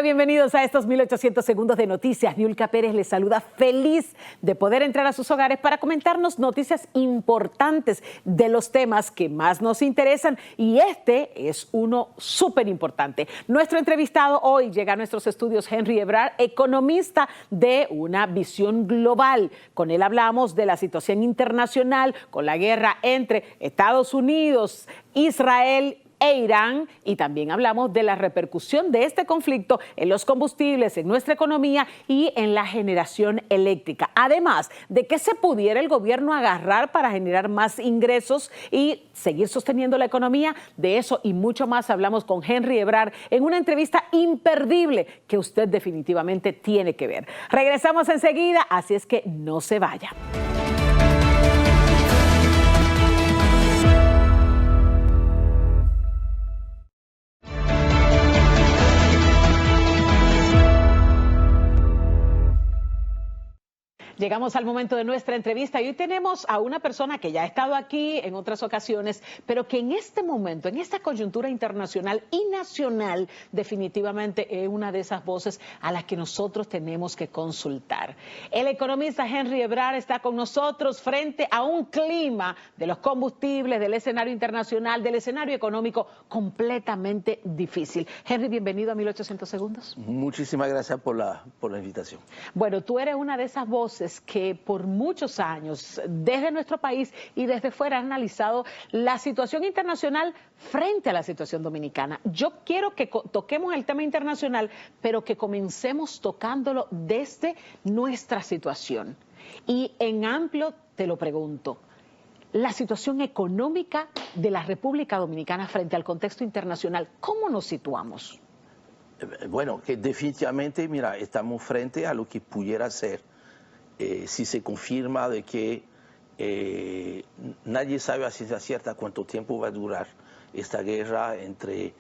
Hola, bienvenidos a estos 1800 segundos de noticias. Niulka Pérez les saluda, feliz de poder entrar a sus hogares para comentarnos noticias importantes de los temas que más nos interesan, y este es uno súper importante. Nuestro entrevistado hoy llega a nuestros estudios, Henry Ebrard, economista de una visión global. Con él hablamos de la situación internacional, con la guerra entre Estados Unidos, Israel e Irán, y también hablamos de la repercusión de este conflicto en los combustibles, en nuestra economía y en la generación eléctrica. Además de que se pudiera el gobierno agarrar para generar más ingresos y seguir sosteniendo la economía. De eso y mucho más hablamos con Henry Ebrard en una entrevista imperdible que usted definitivamente tiene que ver. Regresamos enseguida, así es que no se vaya. Llegamos al momento de nuestra entrevista y hoy tenemos a una persona que ya ha estado aquí en otras ocasiones, pero que en este momento, en esta coyuntura internacional y nacional, definitivamente es una de esas voces a las que nosotros tenemos que consultar. El economista Henry Ebrard está con nosotros frente a un clima de los combustibles, del escenario internacional, del escenario económico completamente difícil. Henry, bienvenido a 1800 segundos. Muchísimas gracias por la invitación. Bueno, tú eres una de esas voces que por muchos años, desde nuestro país y desde fuera, han analizado la situación internacional frente a la situación dominicana. Yo quiero que toquemos el tema internacional, pero que comencemos tocándolo desde nuestra situación. Y en amplio te lo pregunto, la situación económica de la República Dominicana frente al contexto internacional, ¿cómo nos situamos? Bueno, que definitivamente, mira, estamos frente a lo que pudiera ser, si se confirma de que nadie sabe a ciencia cierta cuánto tiempo va a durar esta guerra entre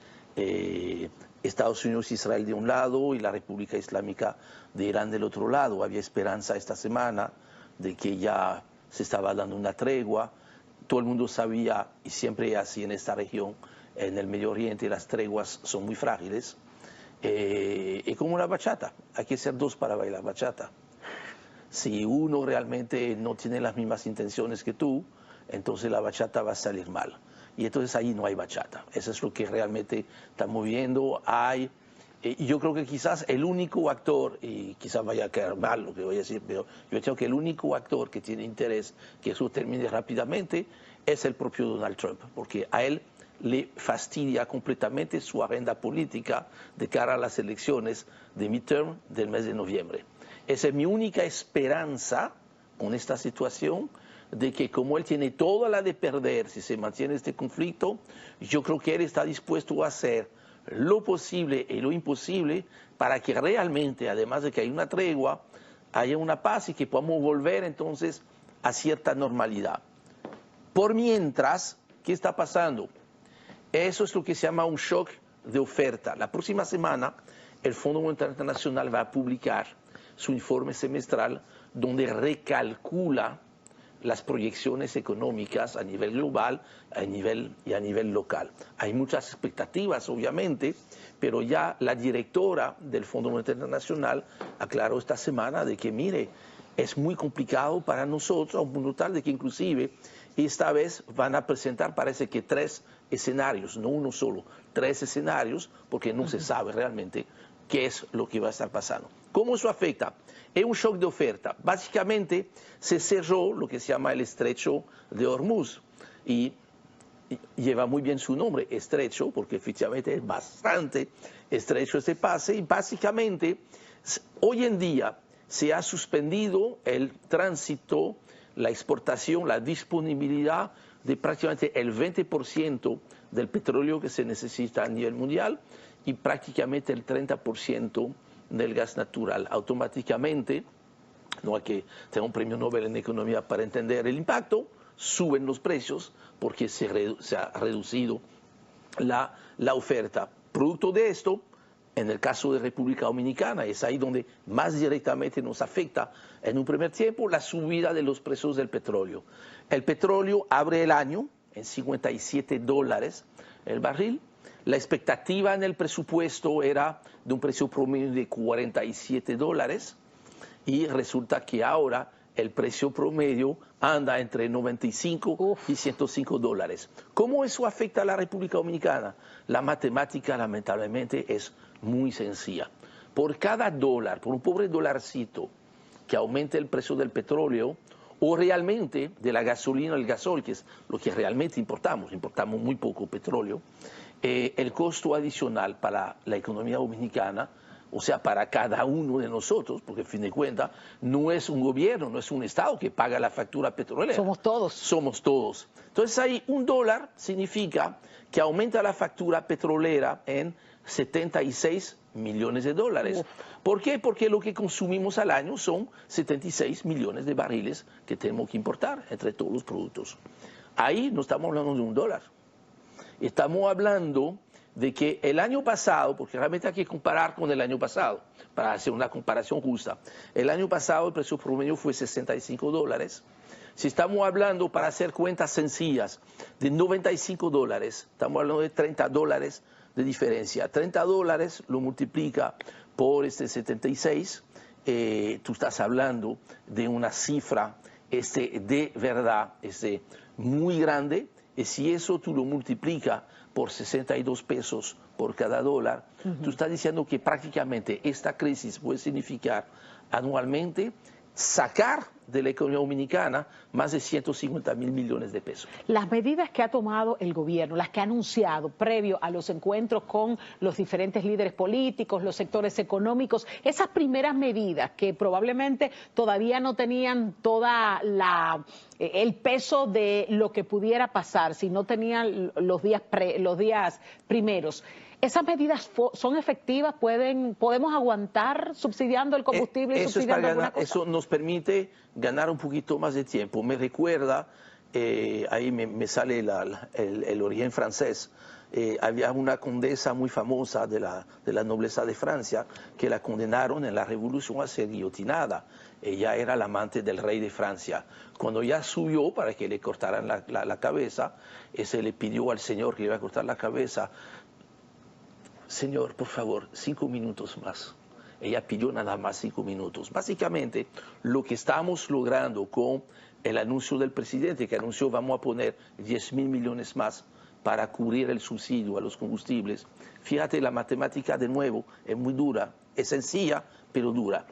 Estados Unidos e Israel de un lado y la República Islámica de Irán del otro lado. Había esperanza esta semana de que ya se estaba dando una tregua. Todo el mundo sabía, y siempre así en esta región, en el Medio Oriente, las treguas son muy frágiles. Es como la bachata, hay que ser dos para bailar bachata. Si uno realmente no tiene las mismas intenciones que tú, entonces la bachata va a salir mal. Y entonces ahí no hay bachata. Eso es lo que realmente estamos viendo. Yo creo que quizás el único actor, y quizás vaya a quedar mal lo que voy a decir, pero yo creo que el único actor que tiene interés que eso termine rápidamente es el propio Donald Trump, porque a él le fastidia completamente su agenda política de cara a las elecciones de midterm del mes de noviembre. Esa es mi única esperanza con esta situación, de que como él tiene toda la de perder si se mantiene este conflicto, yo creo que él está dispuesto a hacer lo posible y lo imposible para que realmente, además de que hay una tregua, haya una paz y que podamos volver entonces a cierta normalidad. Por mientras, ¿qué está pasando? Eso es lo que se llama un shock de oferta. La próxima semana el Fondo Monetario Internacional va a publicar su informe semestral donde recalcula las proyecciones económicas a nivel global a nivel local. Hay muchas expectativas, obviamente, pero ya la directora del Fondo Monetario Internacional aclaró esta semana de que, mire, es muy complicado para nosotros, a un punto tal de que inclusive esta vez van a presentar, parece que 3 escenarios, no uno solo, 3 escenarios, porque no se sabe realmente qué es lo que va a estar pasando. ¿Cómo eso afecta? Es un shock de oferta. Básicamente se cerró lo que se llama el estrecho de Hormuz y lleva muy bien su nombre, estrecho, porque efectivamente es bastante estrecho este pase, y básicamente hoy en día se ha suspendido el tránsito, la exportación, la disponibilidad de prácticamente el 20% del petróleo que se necesita a nivel mundial y prácticamente el 30% del gas natural. Automáticamente, no hay que tener un premio Nobel en economía para entender el impacto, suben los precios porque se ha reducido la oferta. Producto de esto, en el caso de República Dominicana, es ahí donde más directamente nos afecta en un primer tiempo la subida de los precios del petróleo. El petróleo abre el año en $57 el barril, La expectativa en el presupuesto era de un precio promedio de $47 y resulta que ahora el precio promedio anda entre 95 y $105. ¿Cómo eso afecta a la República Dominicana? La matemática lamentablemente es muy sencilla. Por cada dólar, por un pobre dolarcito que aumente el precio del petróleo o realmente de la gasolina o el gasol, que es lo que realmente importamos muy poco petróleo, el costo adicional para la economía dominicana, o sea, para cada uno de nosotros, porque a fin de cuentas no es un gobierno, no es un Estado que paga la factura petrolera. Somos todos. Somos todos. Entonces ahí $1 significa que aumenta la factura petrolera en 76 millones de dólares. Uf. ¿Por qué? Porque lo que consumimos al año son 76 millones de barriles que tenemos que importar entre todos los productos. Ahí no estamos hablando de $1. Estamos hablando de que el año pasado, porque realmente hay que comparar con el año pasado, para hacer una comparación justa. El año pasado el precio promedio fue $65. Si estamos hablando, para hacer cuentas sencillas, de $95, estamos hablando de $30 de diferencia. $30 lo multiplica por 76, tú estás hablando de una cifra de verdad muy grande. Y si eso tú lo multiplicas por 62 pesos por cada dólar, tú estás diciendo que prácticamente esta crisis puede significar anualmente sacar de la economía dominicana más de 150.000 millones de pesos. Las medidas que ha tomado el gobierno, las que ha anunciado previo a los encuentros con los diferentes líderes políticos, los sectores económicos, esas primeras medidas que probablemente todavía no tenían toda el peso de lo que pudiera pasar, si no tenían los días primeros. ¿Esas medidas son efectivas? ¿Podemos aguantar subsidiando el combustible y subsidiando alguna cosa? Eso nos permite ganar un poquito más de tiempo. Me recuerda, ahí me sale el origen francés, había una condesa muy famosa de la nobleza de Francia que la condenaron en la Revolución a ser guillotinada. Ella era la amante del rey de Francia. Cuando ella subió para que le cortaran la cabeza, se le pidió al señor que le iba a cortar la cabeza: señor, por favor, 5 minutos más. Ella pidió nada más 5 minutos. Básicamente, lo que estamos logrando con el anuncio del presidente, que anunció vamos a poner 10.000 millones más para cubrir el subsidio a los combustibles. Fíjate, la matemática de nuevo es muy dura, es sencilla, pero dura.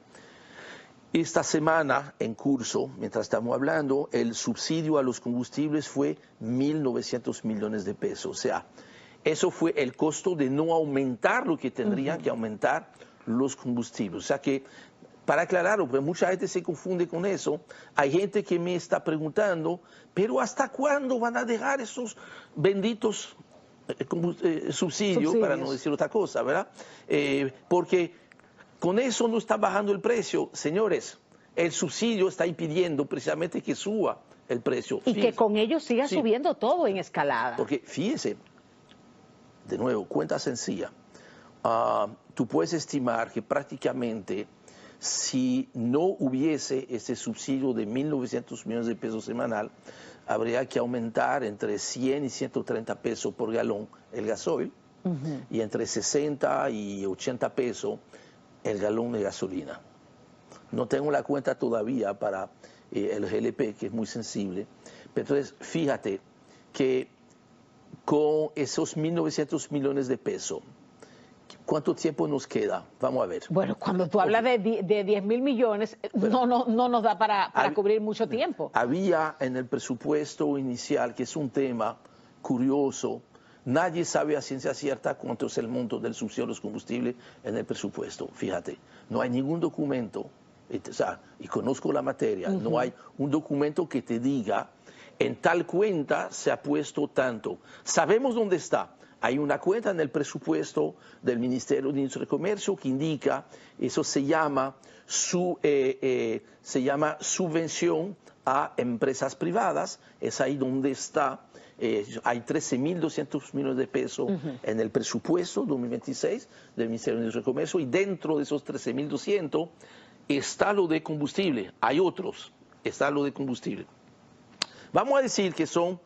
Esta semana en curso, mientras estamos hablando, el subsidio a los combustibles fue 1.900 millones de pesos. O sea, eso fue el costo de no aumentar lo que tendrían que aumentar los combustibles. O sea que, para aclararlo, porque mucha gente se confunde con eso, hay gente que me está preguntando, pero ¿hasta cuándo van a dejar esos benditos subsidios, para no decir otra cosa, ¿verdad? Porque con eso no está bajando el precio. Señores, el subsidio está impidiendo precisamente que suba el precio. Y que con ello siga subiendo todo en escalada. Porque fíjese, de nuevo, cuenta sencilla. Tú puedes estimar que prácticamente si no hubiese ese subsidio de 1.900 millones de pesos semanal, habría que aumentar entre 100 y 130 pesos por galón el gasoil y entre 60 y 80 pesos el galón de gasolina. No tengo la cuenta todavía para el GLP, que es muy sensible, pero entonces fíjate que con esos 1.900 millones de pesos, ¿cuánto tiempo nos queda? Vamos a ver. Bueno, cuando tú hablas de 10.000 millones, no nos da para cubrir mucho tiempo. Había en el presupuesto inicial, que es un tema curioso, nadie sabe a ciencia cierta cuánto es el monto del subsidio a los combustibles en el presupuesto. Fíjate, no hay ningún documento, y conozco la materia, no hay un documento que te diga en tal cuenta se ha puesto tanto. Sabemos dónde está. Hay una cuenta en el presupuesto del Ministerio de Industria y Comercio que indica, eso se llama subvención a empresas privadas, es ahí donde está. Hay 13.200 millones de pesos en el presupuesto 2026 del Ministerio de Industria y Comercio, y dentro de esos 13.200 está lo de combustible. Hay otros, está lo de combustible. Vamos a decir que son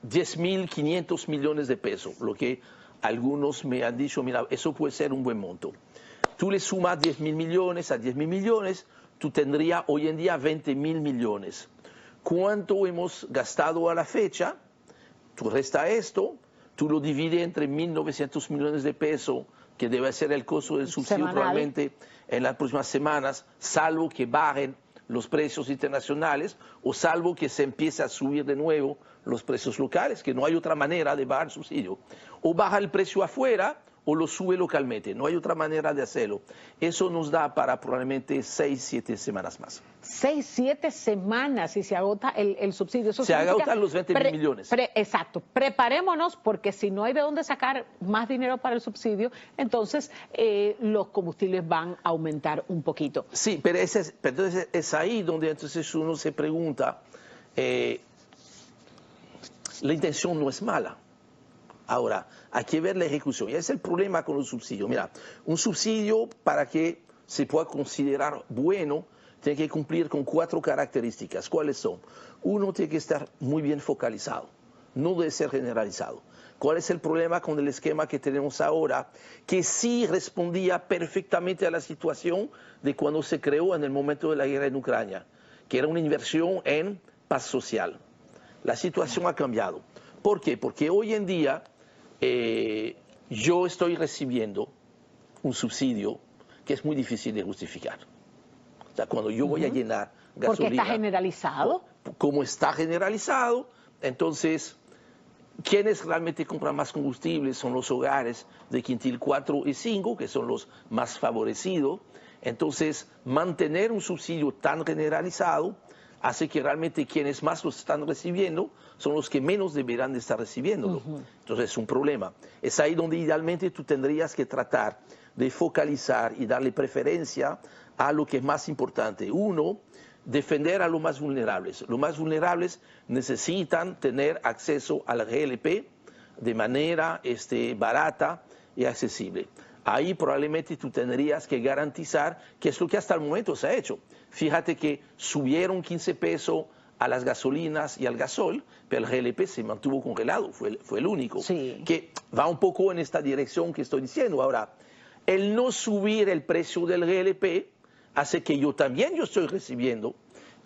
10.500 millones de pesos, lo que algunos me han dicho, mira, eso puede ser un buen monto. Tú le sumas 10.000 millones a 10.000 millones, tú tendrías hoy en día 20.000 millones. ¿Cuánto hemos gastado a la fecha? Tú resta esto, tú lo divides entre 1.900 millones de pesos, que debe ser el costo del subsidio probablemente en las próximas semanas, salvo que bajen los precios internacionales o salvo que se empiece a subir de nuevo los precios locales, que no hay otra manera de bajar el subsidio. O baja el precio afuera o lo sube localmente, no hay otra manera de hacerlo. Eso nos da para probablemente 6, 7 semanas más. 6, 7 semanas y se agota el subsidio. Eso se agotan los 20.000 millones. Exacto. Preparémonos porque si no hay de dónde sacar más dinero para el subsidio, entonces los combustibles van a aumentar un poquito. Sí, pero es ahí donde entonces uno se pregunta, la intención no es mala. Ahora, hay que ver la ejecución. Y ese es el problema con los subsidios. Mira, un subsidio para que se pueda considerar bueno, tiene que cumplir con 4 características. ¿Cuáles son? Uno, tiene que estar muy bien focalizado, no debe ser generalizado. ¿Cuál es el problema con el esquema que tenemos ahora? Que sí respondía perfectamente a la situación de cuando se creó en el momento de la guerra en Ucrania, que era una inversión en paz social. La situación ha cambiado. ¿Por qué? Porque hoy en día yo estoy recibiendo un subsidio que es muy difícil de justificar. O sea, cuando yo voy a llenar gasolina... Porque está generalizado. Como está generalizado, entonces, quienes realmente compran más combustibles son los hogares de quintil 4 y 5, que son los más favorecidos. Entonces, mantener un subsidio tan generalizado hace que realmente quienes más lo están recibiendo son los que menos deberán de estar recibiéndolo. Entonces es un problema. Es ahí donde idealmente tú tendrías que tratar de focalizar y darle preferencia a lo que es más importante. Uno, defender a los más vulnerables. Los más vulnerables necesitan tener acceso al GLP de manera barata y accesible. Ahí probablemente tú tendrías que garantizar que es lo que hasta el momento se ha hecho. Fíjate que subieron 15 pesos a las gasolinas y al gasol, pero el GLP se mantuvo congelado, fue el único. Sí. Que va un poco en esta dirección que estoy diciendo. Ahora, el no subir el precio del GLP hace que yo estoy recibiendo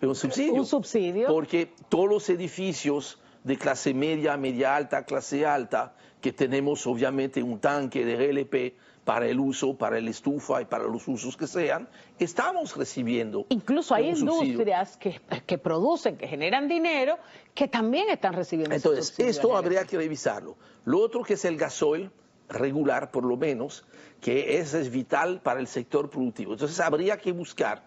un subsidio. Un subsidio. Porque todos los edificios de clase media, media alta, clase alta, que tenemos obviamente un tanque de GLP para el uso, para el estufa y para los usos que sean, estamos recibiendo. Incluso hay industrias que producen, que generan dinero, que también están recibiendo. Entonces, esto habría que revisarlo. Lo otro que es el gasoil regular, por lo menos, que es vital para el sector productivo. Entonces, habría que buscar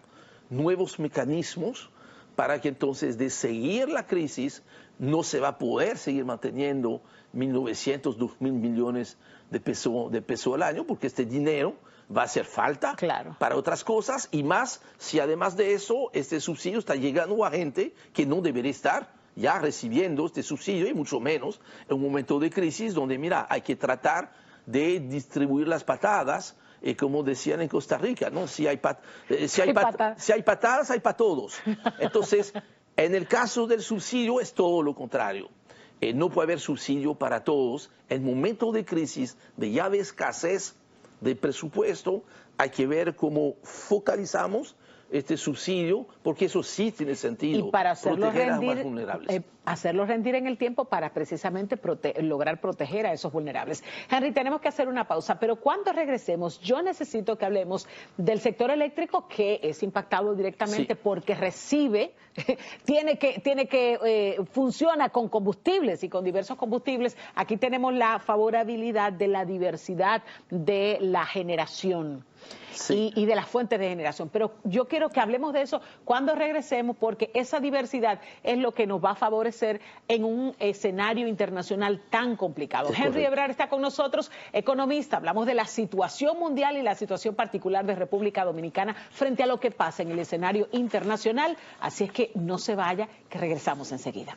nuevos mecanismos para que entonces de seguir la crisis no se va a poder seguir manteniendo 1.900, 2.000 millones de peso al año, porque este dinero va a hacer falta para otras cosas, y más si además de eso este subsidio está llegando a gente que no debería estar ya recibiendo este subsidio, y mucho menos en un momento de crisis donde, mira, hay que tratar de distribuir las patadas, como decían en Costa Rica, ¿no? Si hay patadas, hay para todos. Entonces, en el caso del subsidio es todo lo contrario. No puede haber subsidio para todos. En momentos de crisis, de llave escasez de presupuesto, hay que ver cómo focalizamos este subsidio, porque eso sí tiene sentido. Y para hacerlo proteger a los más vulnerables. Hacerlo rendir en el tiempo para precisamente lograr proteger a esos vulnerables. Henry, tenemos que hacer una pausa, pero cuando regresemos, yo necesito que hablemos del sector eléctrico, que es impactado directamente porque recibe, funciona con combustibles y con diversos combustibles. Aquí tenemos la favorabilidad de la diversidad de la generación. Y de las fuentes de generación. Pero yo quiero que hablemos de eso cuando regresemos, porque esa diversidad es lo que nos va a favorecer en un escenario internacional tan complicado. Henry Ebrard está con nosotros, economista. Hablamos de la situación mundial y la situación particular de República Dominicana frente a lo que pasa en el escenario internacional. Así es que no se vaya, que regresamos enseguida.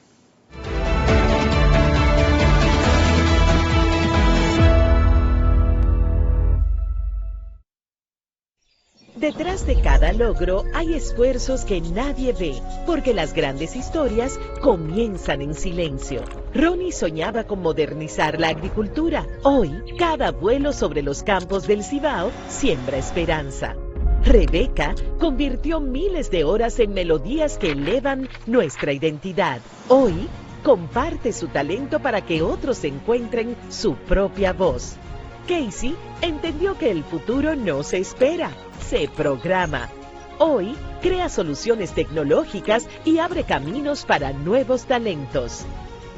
Detrás de cada logro hay esfuerzos que nadie ve, porque las grandes historias comienzan en silencio. Ronnie soñaba con modernizar la agricultura. Hoy, cada vuelo sobre los campos del Cibao siembra esperanza. Rebeca convirtió miles de horas en melodías que elevan nuestra identidad. Hoy, comparte su talento para que otros encuentren su propia voz. Casey entendió que el futuro no se espera, se programa. Hoy, crea soluciones tecnológicas y abre caminos para nuevos talentos.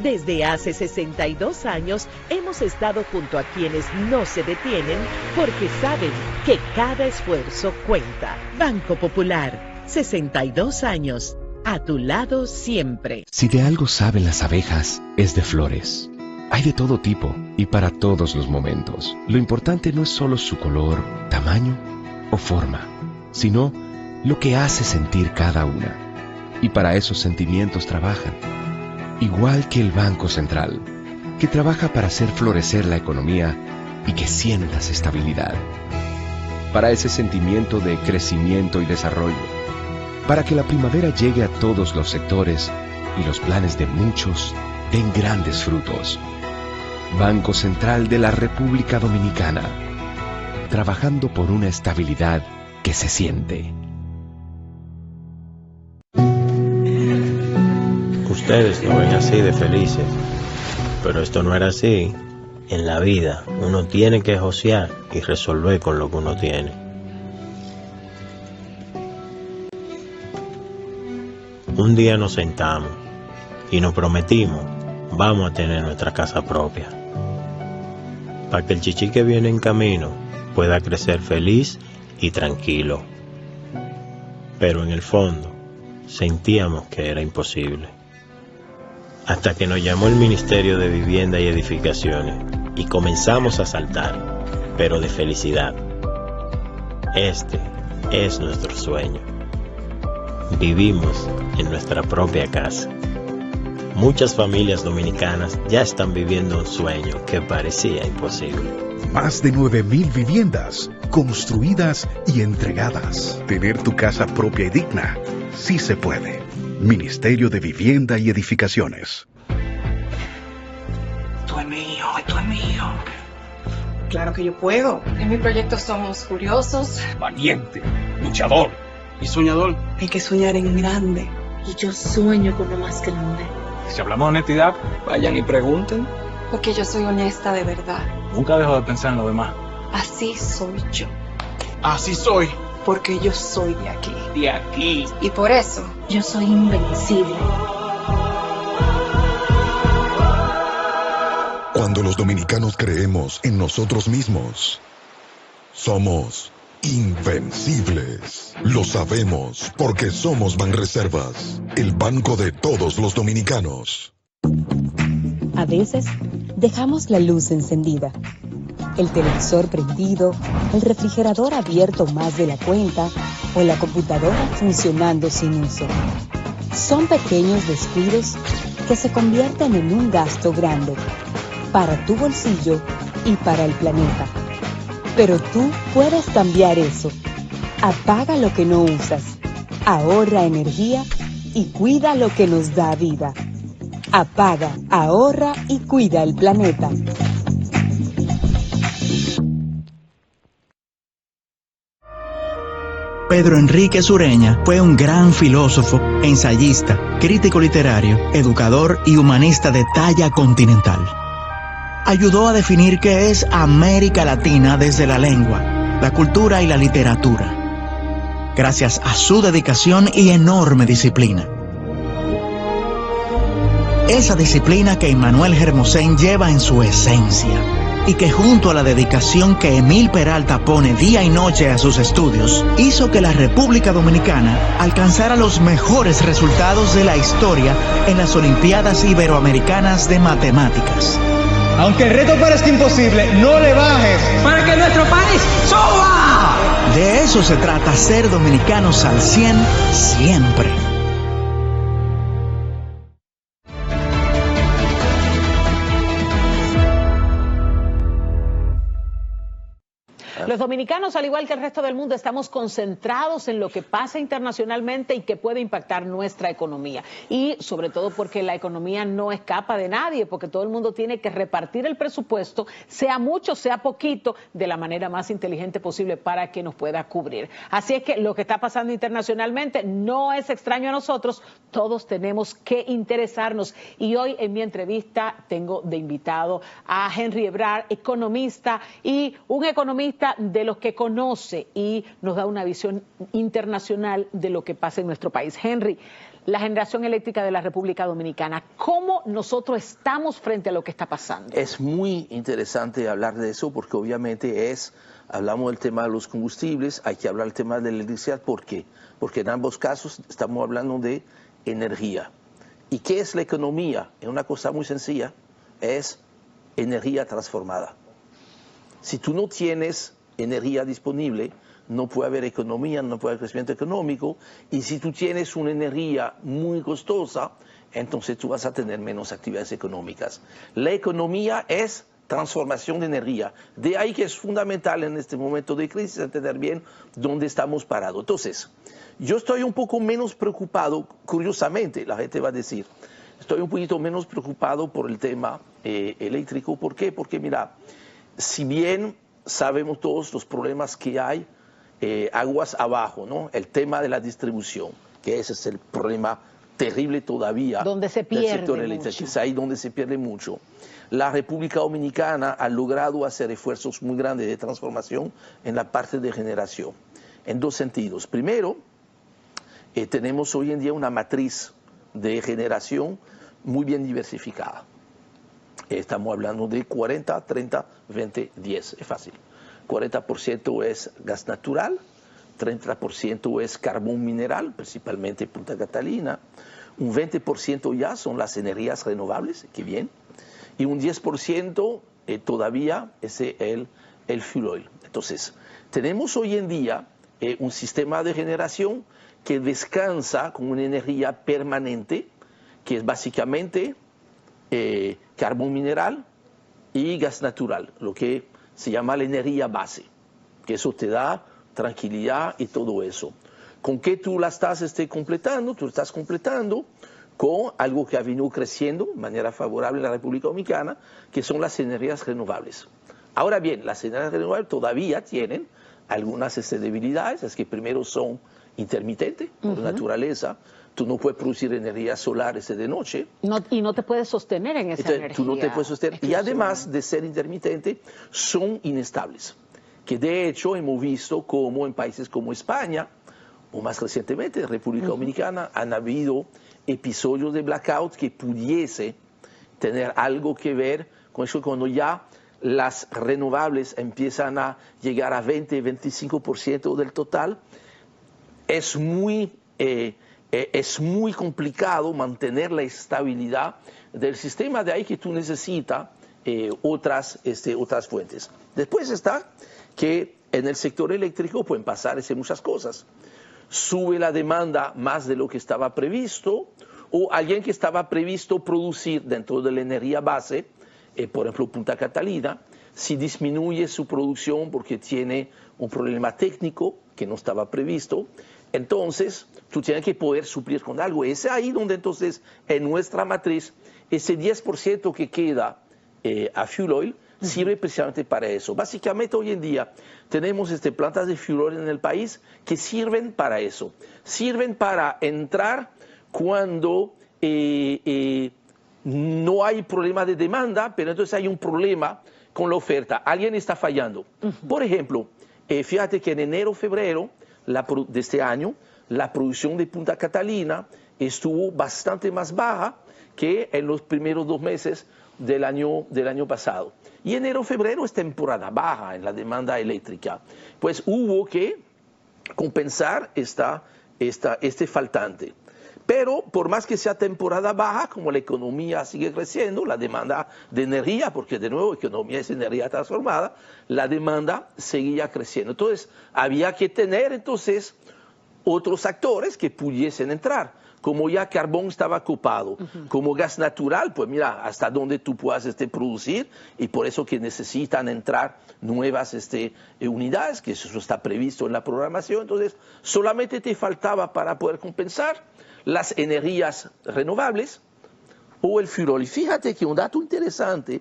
Desde hace 62 años hemos estado junto a quienes no se detienen porque saben que cada esfuerzo cuenta. Banco Popular, 62 años, a tu lado siempre. Si de algo saben las abejas, es de flores. Hay de todo tipo y para todos los momentos. Lo importante no es solo su color, tamaño o forma, sino lo que hace sentir cada una. Y para esos sentimientos trabajan. Igual que el Banco Central, que trabaja para hacer florecer la economía y que sientas estabilidad. Para ese sentimiento de crecimiento y desarrollo. Para que la primavera llegue a todos los sectores y los planes de muchos den grandes frutos. Banco Central de la República Dominicana, trabajando por una estabilidad que se siente. Ustedes lo ven así de felices, pero esto no era así. En la vida uno tiene que josear y resolver con lo que uno tiene. Un día nos sentamos y nos prometimos, vamos a tener nuestra casa propia, para que el chichi que viene en camino pueda crecer feliz y tranquilo. Pero en el fondo sentíamos que era imposible. Hasta que nos llamó el Ministerio de Vivienda y Edificaciones y comenzamos a saltar, pero de felicidad. Este es nuestro sueño. Vivimos en nuestra propia casa. Muchas familias dominicanas ya están viviendo un sueño que parecía imposible. Más de 9,000 viviendas construidas y entregadas. Tener tu casa propia y digna, sí se puede. Ministerio de Vivienda y Edificaciones. Esto es mío. Claro que yo puedo. En mi proyecto somos curiosos, valiente, luchador y soñador. Hay que soñar en grande. y yo sueño con lo más grande. Si hablamos de honestidad, vayan y pregunten. Porque yo soy honesta de verdad. Nunca dejo de pensar en lo demás. Así soy yo. Así soy. Porque yo soy de aquí. De aquí. Y por eso yo soy invencible. Cuando los dominicanos creemos en nosotros mismos, somos invencibles. Lo sabemos porque somos Banreservas, el banco de todos los dominicanos. A veces dejamos la luz encendida, el televisor prendido, el refrigerador abierto más de la cuenta o la computadora funcionando sin uso. Son pequeños descuidos que se convierten en un gasto grande para tu bolsillo y para el planeta. Pero tú puedes cambiar eso. Apaga lo que no usas, ahorra energía y cuida lo que nos da vida. Apaga, ahorra y cuida el planeta. Pedro Enrique Sureña fue un gran filósofo, ensayista, crítico literario, educador y humanista de talla continental. Ayudó a definir qué es América Latina desde la lengua, la cultura y la literatura, gracias a su dedicación y enorme disciplina. Esa disciplina que Emmanuel Hermosén lleva en su esencia y que junto a la dedicación que Emil Peralta pone día y noche a sus estudios, hizo que la República Dominicana alcanzara los mejores resultados de la historia en las Olimpiadas Iberoamericanas de Matemáticas. Aunque el reto parezca imposible, no le bajes para que nuestro país suba. De eso se trata, ser dominicanos al 100 siempre. Los dominicanos, al igual que el resto del mundo, estamos concentrados en lo que pasa internacionalmente y que puede impactar nuestra economía. Y sobre todo porque la economía no escapa de nadie, porque todo el mundo tiene que repartir el presupuesto, sea mucho, sea poquito, de la manera más inteligente posible para que nos pueda cubrir. Así es que lo que está pasando internacionalmente no es extraño a nosotros, todos tenemos que interesarnos. Y hoy en mi entrevista tengo de invitado a Henry Ebrard, economista, y un economista de los que conoce y nos da una visión internacional de lo que pasa en nuestro país. Henry, la generación eléctrica de la República Dominicana, ¿cómo nosotros estamos frente a lo que está pasando? Es muy interesante hablar de eso porque obviamente hablamos del tema de los combustibles, hay que hablar del tema de la electricidad. ¿Por qué? Porque en ambos casos estamos hablando de energía. ¿Y qué es la economía? Es una cosa muy sencilla, es energía transformada. Si tú no tienes energía disponible, no puede haber economía, no puede haber crecimiento económico, y si tú tienes una energía muy costosa, entonces tú vas a tener menos actividades económicas. La economía es transformación de energía. De ahí que es fundamental en este momento de crisis entender bien dónde estamos parados. Entonces, yo estoy un poco menos preocupado, curiosamente, la gente va a decir, estoy un poquito menos preocupado por el tema eléctrico. ¿Por qué? Porque mira, si bien sabemos todos los problemas que hay aguas abajo, ¿no? El tema de la distribución, que ese es el problema terrible todavía donde se pierde del sector eléctrico, es ahí donde se pierde mucho. La República Dominicana ha logrado hacer esfuerzos muy grandes de transformación en la parte de generación, en dos sentidos. Primero, tenemos hoy en día una matriz de generación muy bien diversificada. Estamos hablando de 40, 30, 20, 10, es fácil. 40% es gas natural, 30% es carbón mineral, principalmente Punta Catalina, un 20% ya son las energías renovables, que bien, y un 10% todavía es el fuel oil. Entonces, tenemos hoy en día un sistema de generación que descansa con una energía permanente, que es básicamente carbón mineral y gas natural, lo que se llama la energía base, que eso te da tranquilidad y todo eso. ¿Con qué tú la estás completando? Tú estás completando con algo que ha venido creciendo de manera favorable en la República Dominicana, que son las energías renovables. Ahora bien, las energías renovables todavía tienen algunas debilidades, es que primero son intermitentes por naturaleza. Tú no puedes producir energía solar de noche. Y no te puedes sostener en esa energía. Tú no te puedes sostener. Y además de ser intermitente, son inestables. Que de hecho hemos visto como en países como España, o más recientemente en República Dominicana, han habido episodios de blackout que pudiese tener algo que ver con eso cuando ya las renovables empiezan a llegar a 20-25% del total. Es muy complicado mantener la estabilidad del sistema, de ahí que tú necesitas otras fuentes. Después está que en el sector eléctrico pueden pasar muchas cosas. Sube la demanda más de lo que estaba previsto, o alguien que estaba previsto producir dentro de la energía base, por ejemplo Punta Catalina, si disminuye su producción porque tiene un problema técnico que no estaba previsto, entonces tú tienes que poder suplir con algo. Es ahí donde entonces en nuestra matriz ese 10% que queda a fuel oil sirve precisamente para eso. Básicamente hoy en día tenemos plantas de fuel oil en el país que sirven para eso. Sirven para entrar cuando no hay problema de demanda, pero entonces hay un problema con la oferta. Alguien está fallando. Por ejemplo, fíjate que en enero, febrero de este año, la producción de Punta Catalina estuvo bastante más baja que en los primeros 2 meses del año pasado. Y enero, febrero es temporada baja en la demanda eléctrica. Pues hubo que compensar este faltante. Pero por más que sea temporada baja, como la economía sigue creciendo, la demanda de energía, porque de nuevo economía es energía transformada, la demanda seguía creciendo. Entonces había que tener otros actores que pudiesen entrar. como ya carbón estaba copado, como gas natural, pues mira, hasta dónde tú puedas producir, y por eso que necesitan entrar nuevas unidades, que eso está previsto en la programación. Entonces, solamente te faltaba para poder compensar las energías renovables o el fuel oil. Fíjate que un dato interesante,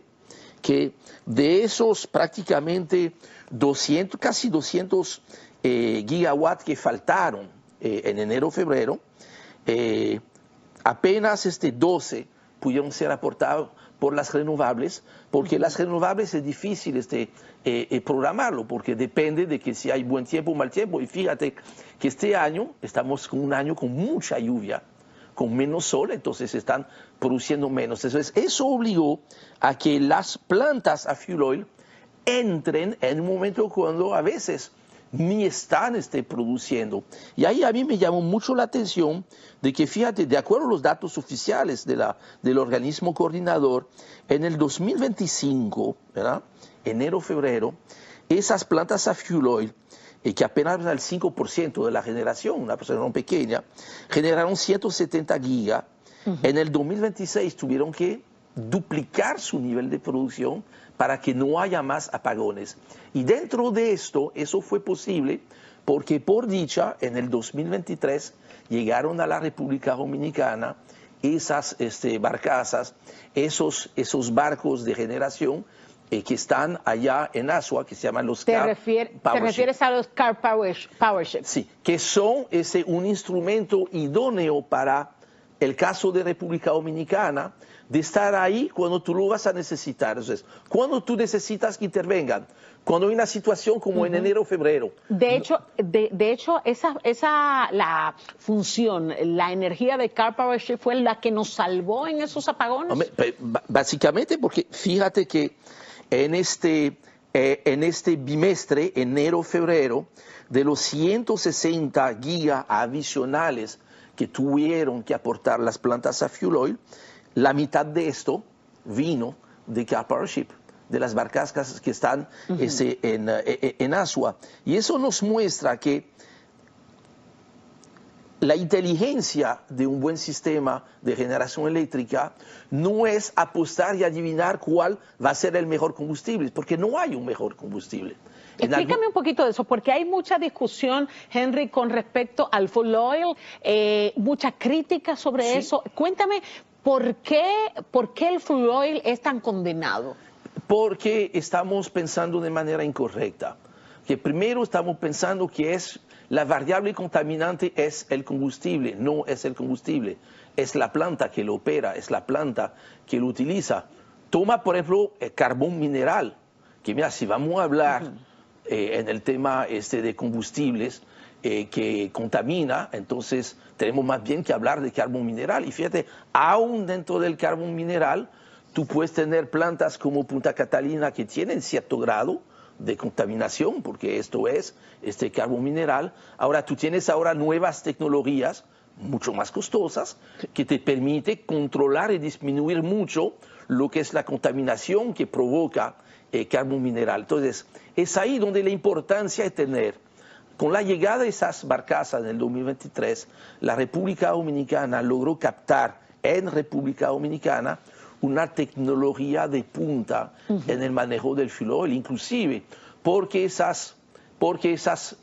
que de esos prácticamente 200, casi 200 gigawatts que faltaron en enero-febrero, apenas 12 pudieron ser aportados por las renovables, porque las renovables es difícil programarlo, porque depende de que si hay buen tiempo o mal tiempo. Y fíjate que este año estamos con un año con mucha lluvia, con menos sol, entonces están produciendo menos. Entonces, eso obligó a que las plantas a fuel oil entren en un momento cuando a veces ni están produciendo. Y ahí a mí me llamó mucho la atención de que, fíjate, de acuerdo a los datos oficiales del organismo coordinador, en el 2025, ¿verdad?, enero-febrero, esas plantas a fuel oil, que apenas era el 5% de la generación, una persona pequeña, generaron 170 gigas. En el 2026 tuvieron que duplicar su nivel de producción para que no haya más apagones. Y dentro de esto, eso fue posible porque, por dicha, en el 2023 llegaron a la República Dominicana esas barcazas, esos barcos de generación que están allá en Asua, que se llaman los Car Power Ship. ¿Te refieres a los Car Power Ship? Sí, que son un instrumento idóneo para el caso de República Dominicana, de estar ahí cuando tú lo vas a necesitar. Entonces, cuando tú necesitas que intervengan, cuando hay una situación como en enero o febrero. De hecho, la función, la energía de Car Power Ship fue la que nos salvó en esos apagones. Hombre, básicamente porque fíjate que en este bimestre, enero-febrero, de los 160 gigas adicionales que tuvieron que aportar las plantas a fuel oil, la mitad de esto vino de Car Power Ship, de las barcazas que están en Asua. Y eso nos muestra que la inteligencia de un buen sistema de generación eléctrica no es apostar y adivinar cuál va a ser el mejor combustible, porque no hay un mejor combustible. Explícame un poquito de eso, porque hay mucha discusión, Henry, con respecto al fuel oil, mucha crítica sobre eso. Cuéntame, ¿por qué el fuel oil es tan condenado? Porque estamos pensando de manera incorrecta. Que primero estamos pensando que la variable contaminante es el combustible, no es el combustible. Es la planta que lo opera, es la planta que lo utiliza. Toma, por ejemplo, el carbón mineral, que mira, si vamos a hablar en el tema de combustibles que contamina, entonces tenemos más bien que hablar de carbón mineral. Y fíjate, aún dentro del carbón mineral, tú puedes tener plantas como Punta Catalina que tienen cierto grado de contaminación, porque esto es carbón mineral. Ahora tú tienes nuevas tecnologías mucho más costosas que te permite controlar y disminuir mucho lo que es la contaminación que provoca carbón mineral. Entonces, es ahí donde la importancia de tener, con la llegada de esas barcazas en el 2023, la República Dominicana logró captar en República Dominicana una tecnología de punta en el manejo del fuel oil, inclusive porque esas barcas,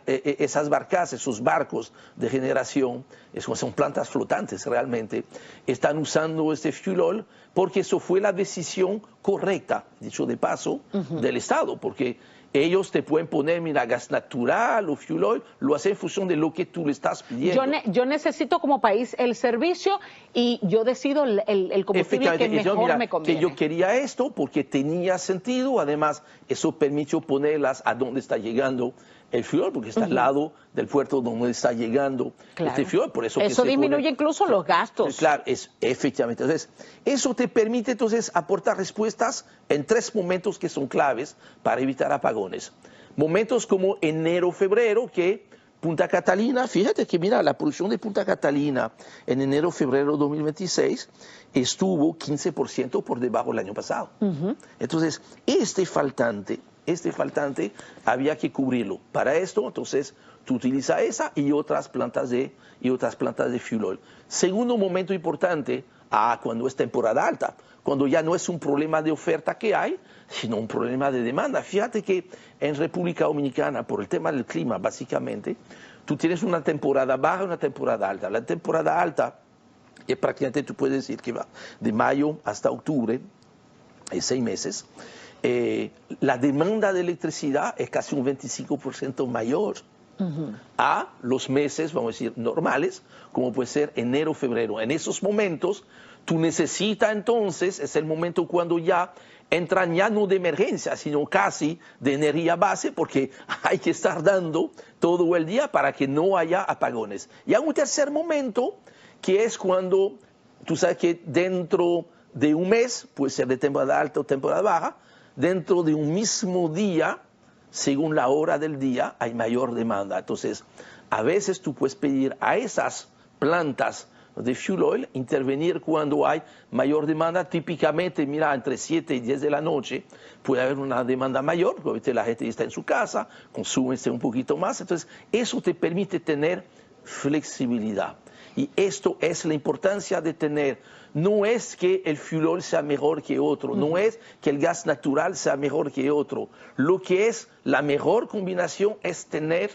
esos barcos de generación, son plantas flotantes realmente, están usando este fuel oil porque eso fue la decisión correcta, dicho de paso, del Estado, porque ellos te pueden poner, mira, gas natural o fuel oil, lo hacen en función de lo que tú le estás pidiendo. Yo necesito como país el servicio y yo decido el combustible que mejor me conviene. Que yo quería esto porque tenía sentido, además eso permitió ponerlas a donde está llegando el fuel oil, porque está al lado del puerto donde está llegando este fuel oil. Por eso disminuye incluso los gastos. Claro, efectivamente. Entonces, eso te permite aportar respuestas en 3 momentos que son claves para evitar apagones. Momentos como enero-febrero, que Punta Catalina, fíjate que mira, la producción de Punta Catalina en enero-febrero de 2026 estuvo 15% por debajo del año pasado. Entonces, faltante este faltante había que cubrirlo. Para esto, entonces, tú utilizas esa y otras plantas de fuel oil. Segundo momento importante, cuando es temporada alta, cuando ya no es un problema de oferta que hay, sino un problema de demanda. Fíjate que en República Dominicana, por el tema del clima, básicamente, tú tienes una temporada baja y una temporada alta. La temporada alta, prácticamente tú puedes decir que va de mayo hasta octubre, 6 meses. La demanda de electricidad es casi un 25% mayor a los meses, vamos a decir, normales, como puede ser enero, febrero. En esos momentos, tú necesitas entonces, es el momento cuando ya entran ya no de emergencia, sino casi de energía base, porque hay que estar dando todo el día para que no haya apagones. Y hay un tercer momento, que es cuando, tú sabes que dentro de un mes, puede ser de temporada alta o temporada baja, dentro de un mismo día, según la hora del día, hay mayor demanda. Entonces, a veces tú puedes pedir a esas plantas de fuel oil intervenir cuando hay mayor demanda. Típicamente, mira, entre 7 y 10 de la noche puede haber una demanda mayor, porque la gente está en su casa, consume un poquito más. Entonces, eso te permite tener flexibilidad. Y esto es la importancia de tener. No es que el fuel oil sea mejor que otro, no es que el gas natural sea mejor que otro. Lo que es la mejor combinación es tener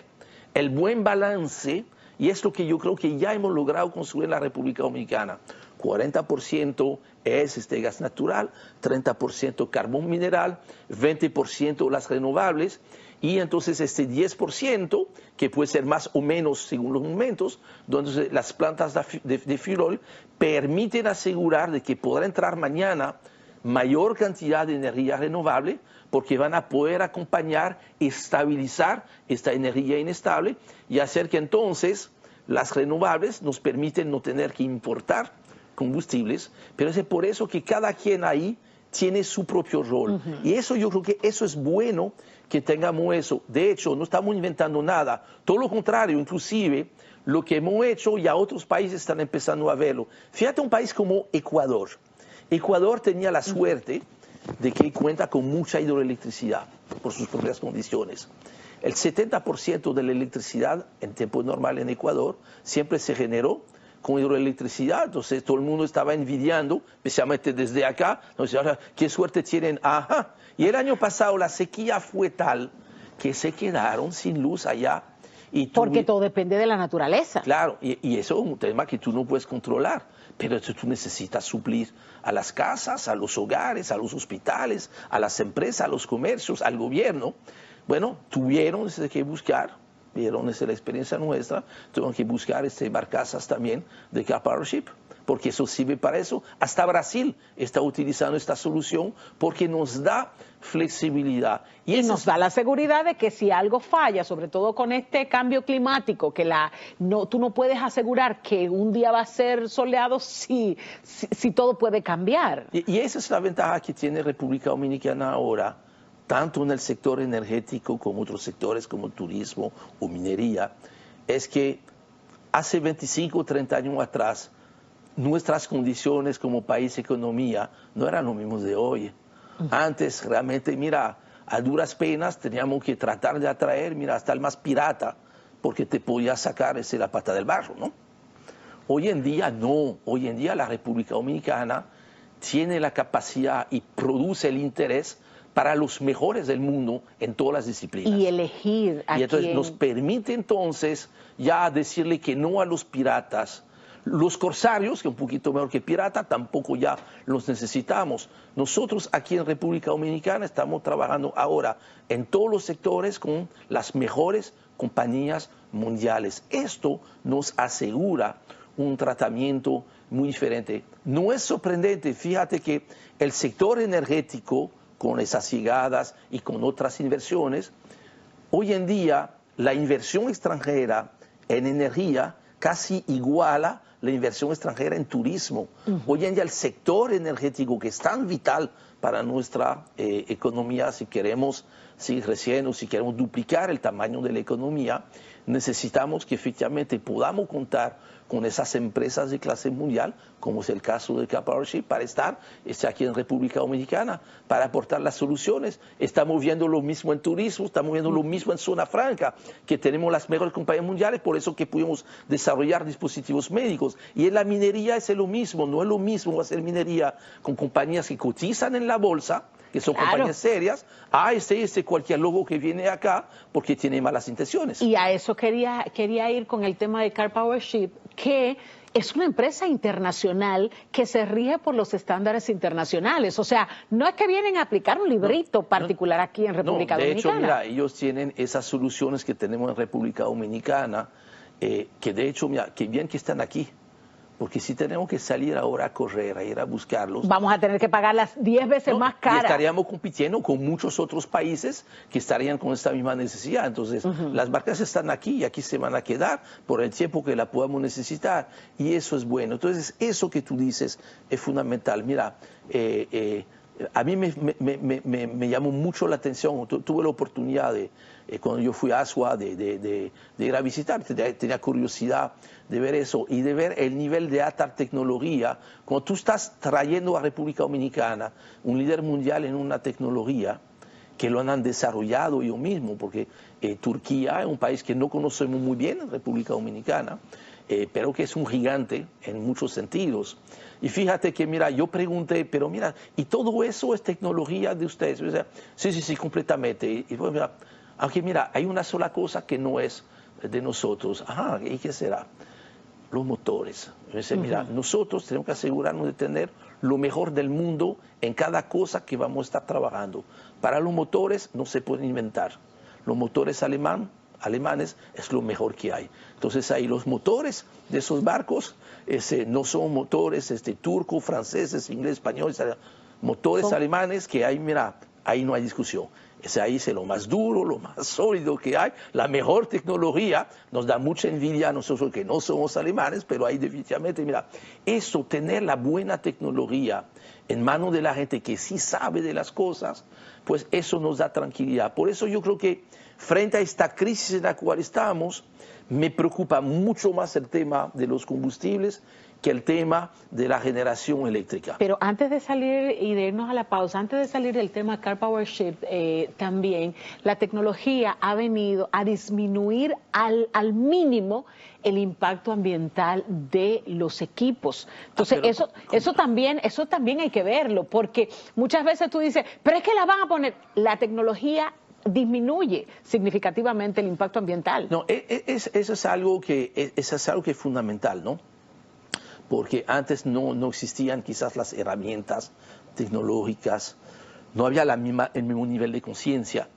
el buen balance, y es lo que yo creo que ya hemos logrado construir en la República Dominicana. 40% es gas natural, 30% carbón mineral, 20% las renovables, y entonces 10%, que puede ser más o menos según los momentos, donde las plantas de fuel oil permiten asegurar de que podrá entrar mañana mayor cantidad de energía renovable, porque van a poder acompañar, estabilizar esta energía inestable y hacer que entonces las renovables nos permiten no tener que importar combustibles, pero es por eso que cada quien ahí tiene su propio rol. Y eso, yo creo que eso es bueno que tengamos eso. De hecho, no estamos inventando nada, todo lo contrario, inclusive lo que hemos hecho ya otros países están empezando a verlo. Fíjate un país como Ecuador. Ecuador tenía la suerte de que cuenta con mucha hidroelectricidad por sus propias condiciones. El 70% de la electricidad en tiempo normal en Ecuador siempre se generó con hidroelectricidad. Entonces todo el mundo estaba envidiando, especialmente desde acá. Entonces, qué suerte tienen. Ajá. Y el año pasado la sequía fue tal que se quedaron sin luz allá. Porque todo depende de la naturaleza. Claro, y eso es un tema que tú no puedes controlar, pero tú necesitas suplir a las casas, a los hogares, a los hospitales, a las empresas, a los comercios, al gobierno. Bueno, tuvieron que buscar, vieron, esa es la experiencia nuestra, tuvieron que buscar barcazas también de car partnership, porque eso sirve para eso. Hasta Brasil está utilizando esta solución porque nos da flexibilidad. Y nos da la seguridad de que si algo falla, sobre todo con este cambio climático, que tú no puedes asegurar que un día va a ser soleado si todo puede cambiar. Y esa es la ventaja que tiene República Dominicana ahora, tanto en el sector energético como otros sectores como turismo o minería, es que hace 25 o 30 años atrás, nuestras condiciones como país y economía no eran los mismos de hoy. Antes realmente, mira, a duras penas teníamos que tratar de atraer, mira, hasta el más pirata, porque te podía sacar la pata del barro, ¿no? Hoy en día no, hoy en día la República Dominicana tiene la capacidad y produce el interés para los mejores del mundo en todas las disciplinas. Y elegir a Y entonces quién. nos permite entonces ya decirle que no a los piratas. Los corsarios, que un poquito mejor que pirata, tampoco ya los necesitamos. Nosotros aquí en República Dominicana estamos trabajando ahora en todos los sectores con las mejores compañías mundiales. Esto nos asegura un tratamiento muy diferente. No es sorprendente, fíjate que el sector energético, con esas llegadas y con otras inversiones, hoy en día la inversión extranjera en energía casi iguala la inversión extranjera en turismo. Hoy en día el sector energético, que es tan vital para nuestra economía, si queremos seguir creciendo, si queremos duplicar el tamaño de la economía, necesitamos que efectivamente podamos contar con esas empresas de clase mundial, como es el caso de CarPowerShip, para estar aquí en República Dominicana, para aportar las soluciones. Estamos viendo lo mismo en turismo, estamos viendo lo mismo en zona franca, que tenemos las mejores compañías mundiales, por eso que pudimos desarrollar dispositivos médicos. Y en la minería es lo mismo, no es lo mismo hacer minería con compañías que cotizan en la bolsa, que son compañías serias, a cualquier logo que viene acá porque tiene malas intenciones. Y a eso quería ir con el tema de CarPowerShip, que es una empresa internacional que se rige por los estándares internacionales. O sea, no es que vienen a aplicar un librito particular aquí en República Dominicana. De hecho, mira, ellos tienen esas soluciones que tenemos en República Dominicana, que de hecho, mira, que bien que están aquí. Porque si tenemos que salir ahora a correr, a ir a buscarlos, vamos a tener que pagarlas 10 veces más caras. Y estaríamos compitiendo con muchos otros países que estarían con esta misma necesidad. Entonces, las marcas están aquí y aquí se van a quedar por el tiempo que la podamos necesitar. Y eso es bueno. Entonces, eso que tú dices es fundamental. Mira, a mí me llamó mucho la atención. Tuve la oportunidad cuando yo fui a Asua de ir a visitar, tenía curiosidad de ver eso y de ver el nivel de alta tecnología. Cuando tú estás trayendo a República Dominicana un líder mundial en una tecnología que lo han desarrollado ellos mismos, porque Turquía es un país que no conocemos muy bien en República Dominicana, pero que es un gigante en muchos sentidos. Y fíjate que, mira, yo pregunté, pero mira, ¿y todo eso es tecnología de ustedes? O sea, sí, completamente. Y pues, mira, aunque mira, hay una sola cosa que no es de nosotros. Ajá, ¿y qué será? Los motores. Mira, nosotros tenemos que asegurarnos de tener lo mejor del mundo en cada cosa que vamos a estar trabajando. Para los motores no se pueden inventar. Los motores alemanes es lo mejor que hay. Entonces ahí los motores de esos barcos no son motores turcos, franceses, ingleses, españoles, motores alemanes que hay, mira, ahí no hay discusión. Ahí es lo más duro, lo más sólido que hay, la mejor tecnología. Nos da mucha envidia a nosotros que no somos alemanes, pero ahí definitivamente, mira, eso, tener la buena tecnología en manos de la gente que sí sabe de las cosas, pues eso nos da tranquilidad. Por eso yo creo que frente a esta crisis en la cual estamos, me preocupa mucho más el tema de los combustibles que el tema de la generación eléctrica. Pero antes de salir y de irnos a la pausa, antes de salir del tema CarPowerShip, también la tecnología ha venido a disminuir al mínimo el impacto ambiental de los equipos. Entonces, eso también hay que verlo, porque muchas veces tú dices, pero es que la van a poner, la tecnología disminuye significativamente el impacto ambiental. No, eso es algo que es fundamental, ¿no? Porque antes no existían quizás las herramientas tecnológicas, no había el mismo nivel de conciencia.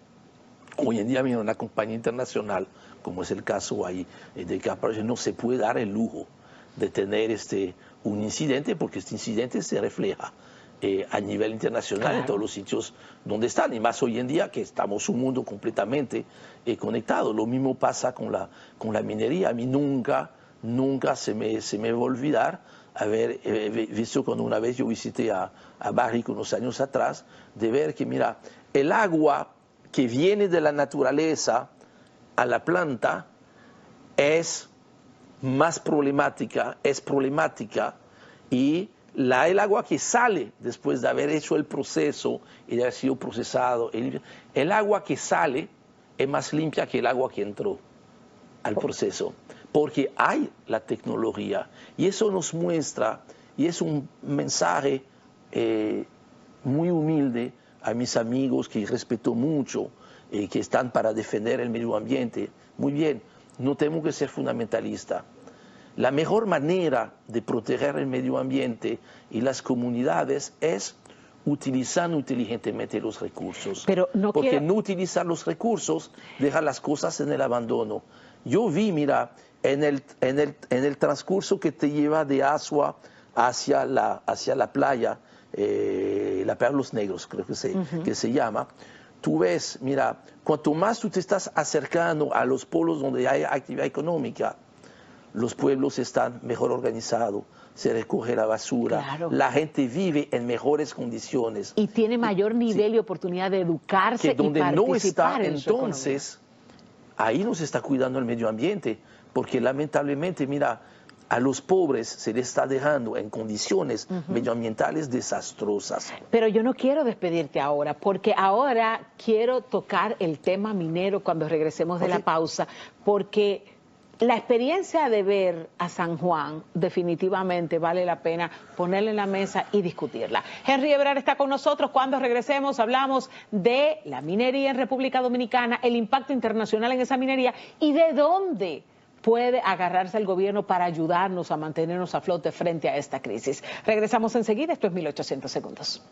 Hoy en día, mira, una compañía internacional, como es el caso ahí de CarPowerShip, no se puede dar el lujo de tener un incidente, porque este incidente se refleja a nivel internacional en todos los sitios donde están, y más hoy en día que estamos en un mundo completamente conectado. Lo mismo pasa con la minería. A mí nunca se me va a olvidar haber visto cuando una vez yo visité a Barrick unos años atrás, de ver que, mira, el agua que viene de la naturaleza a la planta es problemática, y el agua que sale después de haber hecho el proceso y de haber sido procesado, el agua que sale es más limpia que el agua que entró al proceso, porque hay la tecnología. Y eso nos muestra, y es un mensaje muy humilde a mis amigos que respeto mucho, que están para defender el medio ambiente. Muy bien, no tenemos que ser fundamentalistas. La mejor manera de proteger el medio ambiente y las comunidades es utilizando inteligentemente los recursos. Porque no utilizar los recursos deja las cosas en el abandono. Yo vi, mira, en el transcurso que te lleva de Asua hacia la playa, la playa de los Negros, creo que se llama, tú ves, mira, cuanto más tú te estás acercando a los polos donde hay actividad económica, los pueblos están mejor organizados, se recoge la basura, claro, la gente vive en mejores condiciones. Y tiene mayor nivel y oportunidad de educarse que donde y participar no está, en su economía. entonces, ahí no se está cuidando el medio ambiente, porque lamentablemente, mira, a los pobres se les está dejando en condiciones medioambientales desastrosas. Pero yo no quiero despedirte ahora, porque ahora quiero tocar el tema minero cuando regresemos de la pausa, porque la experiencia de ver a San Juan definitivamente vale la pena ponerla en la mesa y discutirla. Henry Ebrard está con nosotros. Cuando regresemos hablamos de la minería en República Dominicana, el impacto internacional en esa minería y de dónde puede agarrarse el gobierno para ayudarnos a mantenernos a flote frente a esta crisis. Regresamos enseguida, esto es 1800 segundos.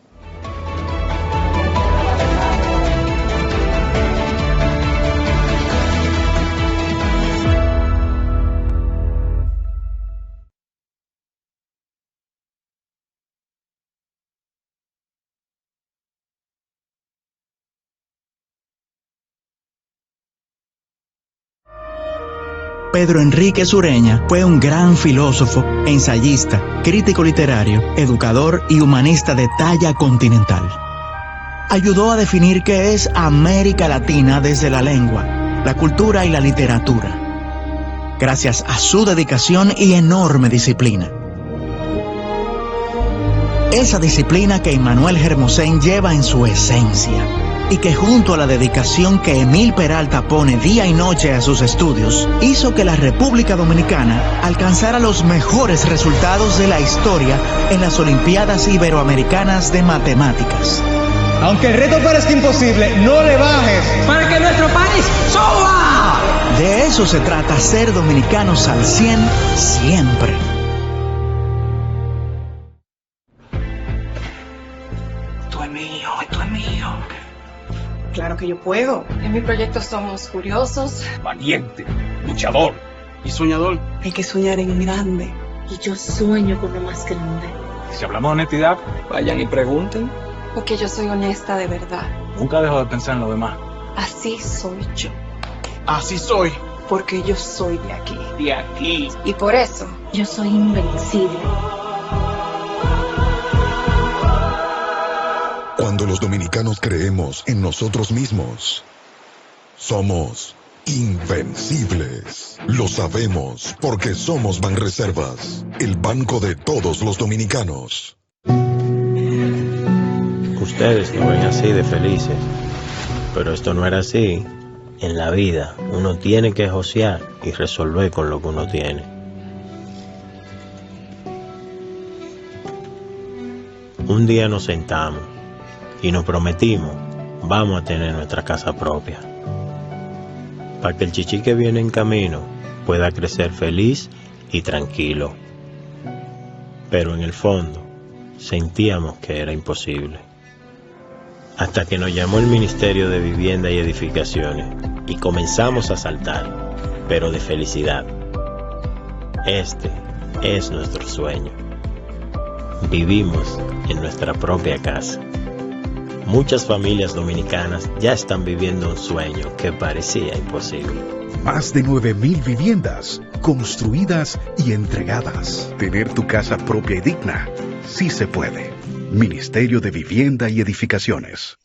Pedro Enrique Sureña fue un gran filósofo, ensayista, crítico literario, educador y humanista de talla continental. Ayudó a definir qué es América Latina desde la lengua, la cultura y la literatura, gracias a su dedicación y enorme disciplina. Esa disciplina que Immanuel Hermosén lleva en su esencia y que junto a la dedicación que Emil Peralta pone día y noche a sus estudios, hizo que la República Dominicana alcanzara los mejores resultados de la historia en las Olimpiadas Iberoamericanas de Matemáticas. Aunque el reto parezca imposible, no le bajes para que nuestro país suba. De eso se trata, ser dominicanos al 100 siempre. Esto es mío, esto es mío. Claro que yo puedo. En mi proyecto somos curiosos, Valiente, luchador y soñador. hay que soñar en grande. Y yo sueño con lo más grande. Si hablamos de honestidad, vayan y pregunten. Porque yo soy honesta de verdad. Nunca dejo de pensar en lo demás. Así soy yo. Así soy. Porque yo soy de aquí. De aquí. Y por eso yo soy invencible. Cuando los dominicanos creemos en nosotros mismos, somos invencibles. Lo sabemos porque somos Banreservas, el banco de todos los dominicanos. Ustedes lo ven así de felices, pero esto no era así. En la vida uno tiene que josear y resolver con lo que uno tiene. Un día nos sentamos y nos prometimos, vamos a tener nuestra casa propia, para que el chichi que viene en camino pueda crecer feliz y tranquilo. Pero en el fondo sentíamos que era imposible. Hasta que nos llamó el Ministerio de Vivienda y Edificaciones y comenzamos a saltar, pero de felicidad. Este es nuestro sueño. Vivimos en nuestra propia casa. Muchas familias dominicanas ya están viviendo un sueño que parecía imposible. Más de 9,000 viviendas construidas y entregadas. Tener tu casa propia y digna, sí se puede. Ministerio de Vivienda y Edificaciones.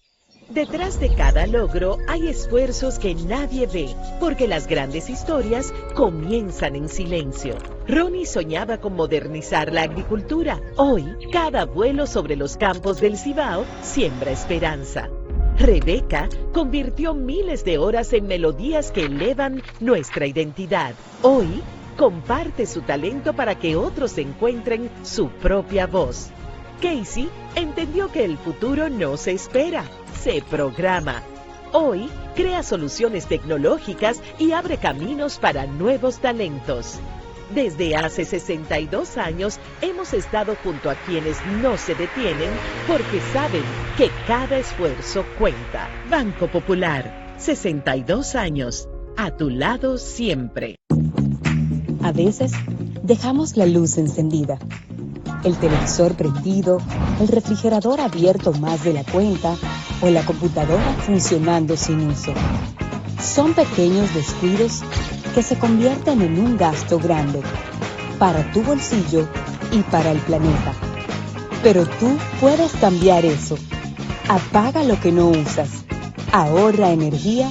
Detrás de cada logro hay esfuerzos que nadie ve, porque las grandes historias comienzan en silencio. Ronnie soñaba con modernizar la agricultura. Hoy, cada vuelo sobre los campos del Cibao siembra esperanza. Rebeca convirtió miles de horas en melodías que elevan nuestra identidad. Hoy, comparte su talento para que otros encuentren su propia voz. Casey entendió que el futuro no se espera, se programa. Hoy crea soluciones tecnológicas y abre caminos para nuevos talentos. Desde hace 62 años hemos estado junto a quienes no se detienen porque saben que cada esfuerzo cuenta. Banco Popular, 62 años, a tu lado siempre. A veces dejamos la luz encendida, el televisor prendido, el refrigerador abierto más de la cuenta o la computadora funcionando sin uso. Son pequeños descuidos que se convierten en un gasto grande para tu bolsillo y para el planeta. Pero tú puedes cambiar eso. Apaga lo que no usas, ahorra energía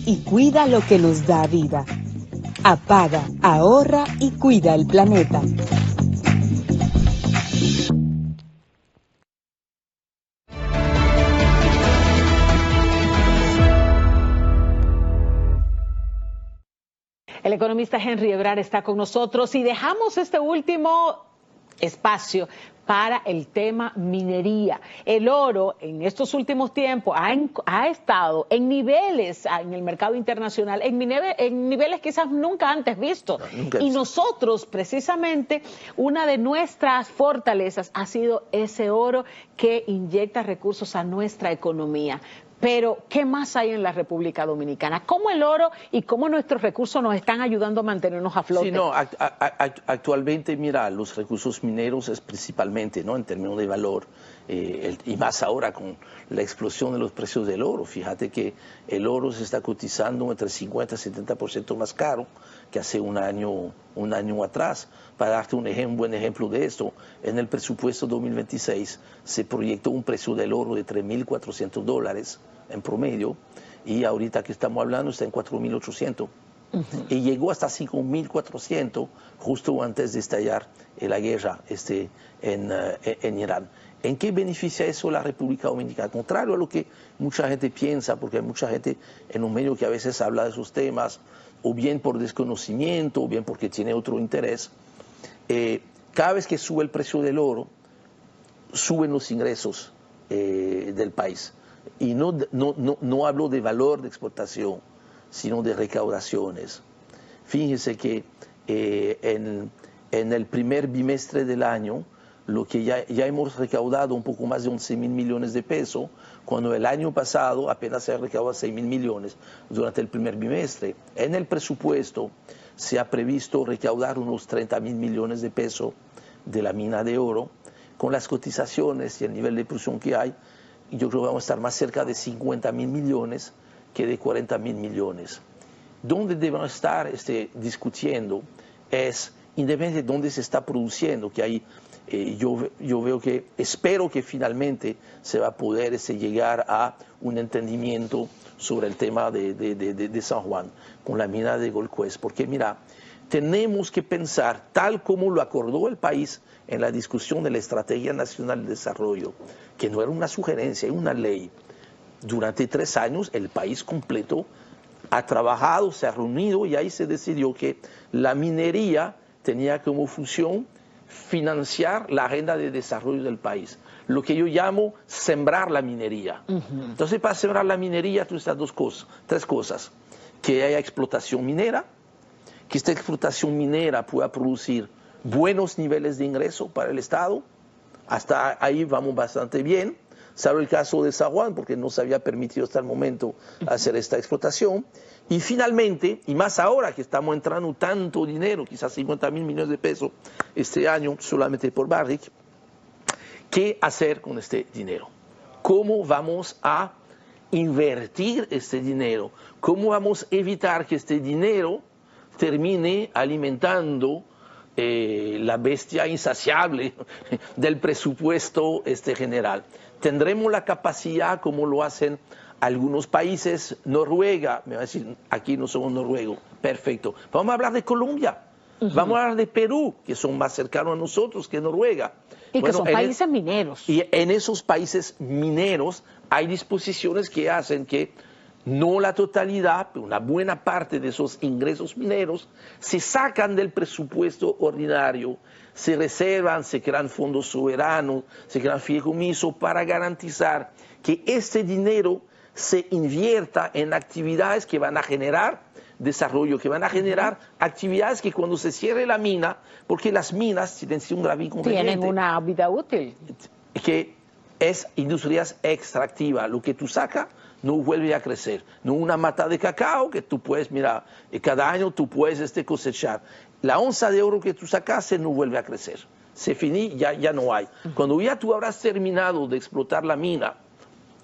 y cuida lo que nos da vida. Apaga, ahorra y cuida el planeta. El economista Henry Ebrard está con nosotros y dejamos este último espacio para el tema minería. El oro en estos últimos tiempos ha estado en niveles en el mercado internacional, en niveles quizás nunca antes vistos. Y nosotros, precisamente, una de nuestras fortalezas ha sido ese oro que inyecta recursos a nuestra economía. Pero, ¿qué más hay en la República Dominicana? ¿Cómo el oro y cómo nuestros recursos nos están ayudando a mantenernos a flote? Sí, no, actualmente, mira, los recursos mineros es principalmente, ¿no?, en términos de valor, y más ahora con la explosión de los precios del oro. Fíjate que el oro se está cotizando entre 50 y 70% más caro que hace un año atrás. Para darte un buen ejemplo de esto, en el presupuesto 2026 se proyectó un precio del oro de $3.400 en promedio, y ahorita que estamos hablando está en 4.800. Y llegó hasta 5.400 justo antes de estallar la guerra en Irán. ¿En qué beneficia eso la República Dominicana? Contrario a lo que mucha gente piensa, porque hay mucha gente en un medio que a veces habla de esos temas, o bien por desconocimiento, o bien porque tiene otro interés. Cada vez que sube el precio del oro, suben los ingresos del país. Y no hablo de valor de exportación, sino de recaudaciones. Fíjense que en el primer bimestre del año, lo que ya hemos recaudado un poco más de 11.000 millones de pesos, cuando el año pasado apenas se ha recaudado 6.000 millones durante el primer bimestre. En el presupuesto se ha previsto recaudar unos 30.000 millones de pesos de la mina de oro. Con las cotizaciones y el nivel de producción que hay, yo creo que vamos a estar más cerca de 50.000 millones que de 40.000 millones. Donde debemos estar discutiendo es, independientemente de dónde se está produciendo, que hay, yo veo que, espero que finalmente se va a poder llegar a un entendimiento sobre el tema de San Juan, con la mina de Gold Quest, porque mira, tenemos que pensar, tal como lo acordó el país en la discusión de la Estrategia Nacional de Desarrollo, que no era una sugerencia, era una ley. Durante 3 años el país completo ha trabajado, se ha reunido, y ahí se decidió que la minería tenía como función financiar la agenda de desarrollo del país, lo que yo llamo sembrar la minería. Entonces, para sembrar la minería tú necesitas 3 cosas: que haya explotación minera, que esta explotación minera pueda producir buenos niveles de ingreso para el Estado. Hasta ahí vamos bastante bien, salvo el caso de San Juan, porque no se había permitido hasta el momento hacer esta explotación. Y finalmente, y más ahora que estamos entrando tanto dinero, quizás 50.000 millones de pesos este año solamente por Barrick, ¿qué hacer con este dinero? ¿Cómo vamos a invertir este dinero? ¿Cómo vamos a evitar que este dinero termine alimentando la bestia insaciable del presupuesto general? ¿Tendremos la capacidad, como lo hacen algunos países? Noruega, me va a decir, aquí no somos noruegos, perfecto. Vamos a hablar de Colombia, vamos a hablar de Perú, que son más cercanos a nosotros que Noruega. Y que son países mineros. Y en esos países mineros hay disposiciones que hacen que no la totalidad, pero una buena parte de esos ingresos mineros se sacan del presupuesto ordinario, se reservan, se crean fondos soberanos, se crean fideicomisos para garantizar que este dinero se invierta en actividades que van a generar desarrollo, que van a generar actividades que cuando se cierre la mina, porque las minas tienen un grave inconveniente. Tienen una vida útil. Que es industria extractiva, lo que tú sacas no vuelve a crecer. No una mata de cacao que tú puedes, mira, cada año tú puedes cosechar. La onza de oro que tú sacaste no vuelve a crecer. Se finí, ya no hay. Cuando ya tú habrás terminado de explotar la mina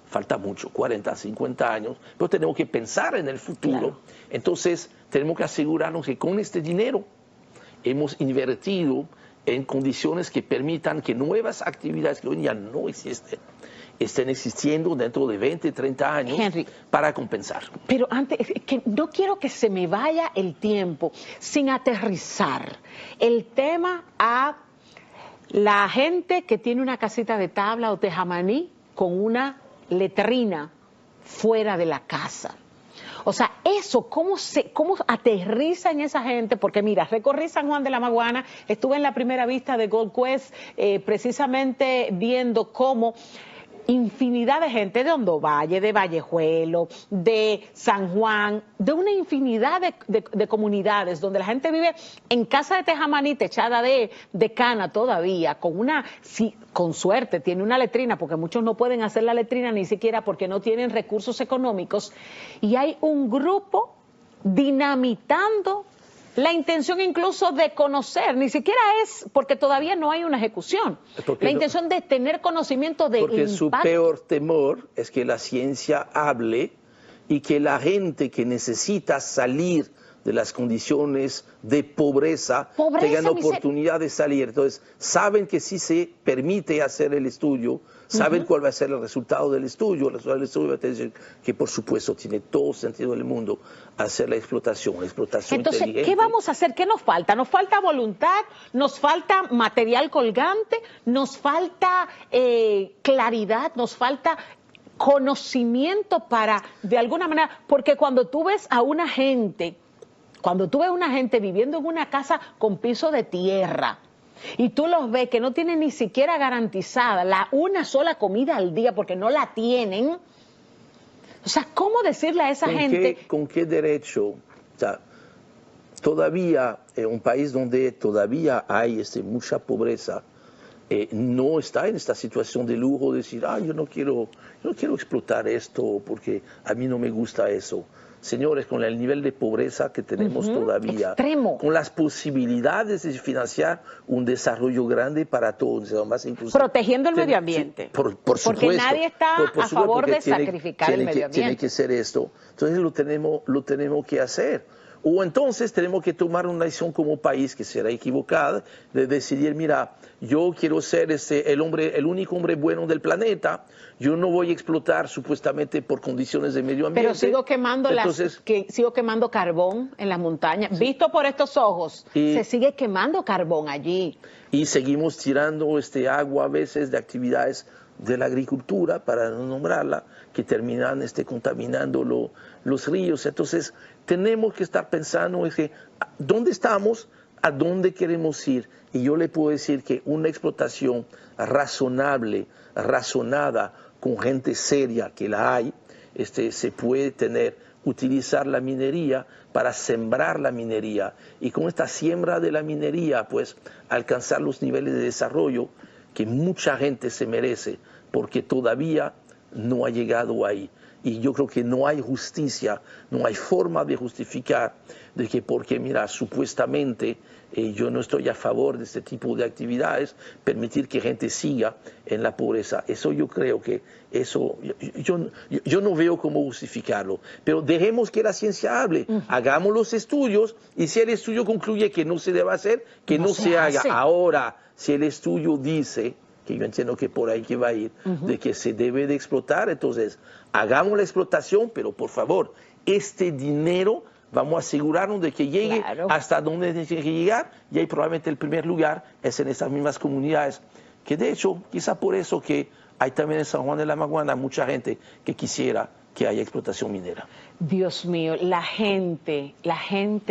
falta mucho, 40, 50 años, pero tenemos que pensar en el futuro. Claro. Entonces, tenemos que asegurarnos que con este dinero hemos invertido en condiciones que permitan que nuevas actividades que hoy ya no existen, estén existiendo dentro de 20, 30 años, Henry, para compensar. Pero antes, que no quiero que se me vaya el tiempo sin aterrizar el tema a la gente que tiene una casita de tabla o tejamaní con una letrina fuera de la casa. O sea, eso, ¿cómo aterriza en esa gente? Porque mira, recorrí San Juan de la Maguana, estuve en la primera vista de Gold Quest, precisamente viendo cómo infinidad de gente de Hondo Valle, de Vallejuelo, de San Juan, de una infinidad de comunidades donde la gente vive en casa de tejamaní, techada de cana todavía, con suerte tiene una letrina, porque muchos no pueden hacer la letrina ni siquiera porque no tienen recursos económicos, y hay un grupo dinamitando la intención incluso de conocer, ni siquiera es porque todavía no hay una ejecución, la intención de tener conocimiento de porque impacto. Su peor temor es que la ciencia hable y que la gente que necesita salir de las condiciones de pobreza tengan oportunidad de salir. Entonces, saben que si se permite hacer el estudio, saben cuál va a ser el resultado del estudio. El resultado del estudio va a decir que, por supuesto, tiene todo sentido del mundo hacer la explotación Entonces, inteligente. ¿qué vamos a hacer? ¿Qué nos falta? Nos falta voluntad, nos falta material colgante, nos falta claridad, nos falta conocimiento para, de alguna manera, porque cuando tú ves a una gente viviendo en una casa con piso de tierra y tú los ves que no tienen ni siquiera garantizada una sola comida al día porque no la tienen, o sea, ¿cómo decirle a esa gente? ¿Con qué derecho? O sea, todavía en un país donde todavía hay mucha pobreza, no está en esta situación de lujo de decir, yo no quiero explotar esto porque a mí no me gusta eso. Señores, con el nivel de pobreza que tenemos todavía, extremo, con las posibilidades de financiar un desarrollo grande para todos, más incluso protegiendo el medio ambiente, por supuesto, porque nadie está a favor de sacrificar el medio ambiente. Tiene que ser esto, entonces lo tenemos que hacer. O entonces tenemos que tomar una decisión como país que será equivocada, de decidir, mira, yo quiero ser el único hombre bueno del planeta, yo no voy a explotar supuestamente por condiciones de medio ambiente. Pero sigo quemando carbón en las montañas, sí. Visto por estos ojos, se sigue quemando carbón allí. Y seguimos tirando agua a veces de actividades de la agricultura, para no nombrarla, que terminan contaminando los ríos. Entonces, tenemos que estar pensando en dónde estamos, a dónde queremos ir. Y yo le puedo decir que una explotación razonable, razonada, con gente seria, que la hay, se puede utilizar la minería para sembrar la minería. Y con esta siembra de la minería, pues, alcanzar los niveles de desarrollo que mucha gente se merece, porque todavía no ha llegado ahí. Y yo creo que no hay justicia, no hay forma de justificar de que porque, mira, supuestamente yo no estoy a favor de este tipo de actividades, permitir que gente siga en la pobreza. Eso yo creo que, yo no veo cómo justificarlo. Pero dejemos que la ciencia hable, hagamos los estudios, y si el estudio concluye que no se debe hacer, que no se haga. Ahora, si el estudio dice, que yo entiendo que por ahí que va a ir, de que se debe de explotar, entonces hagamos la explotación, pero por favor, este dinero vamos a asegurarnos de que llegue hasta donde tiene que llegar, y ahí probablemente el primer lugar es en estas mismas comunidades, que de hecho, quizá por eso que hay también en San Juan de la Maguana mucha gente que quisiera que haya explotación minera. Dios mío, la gente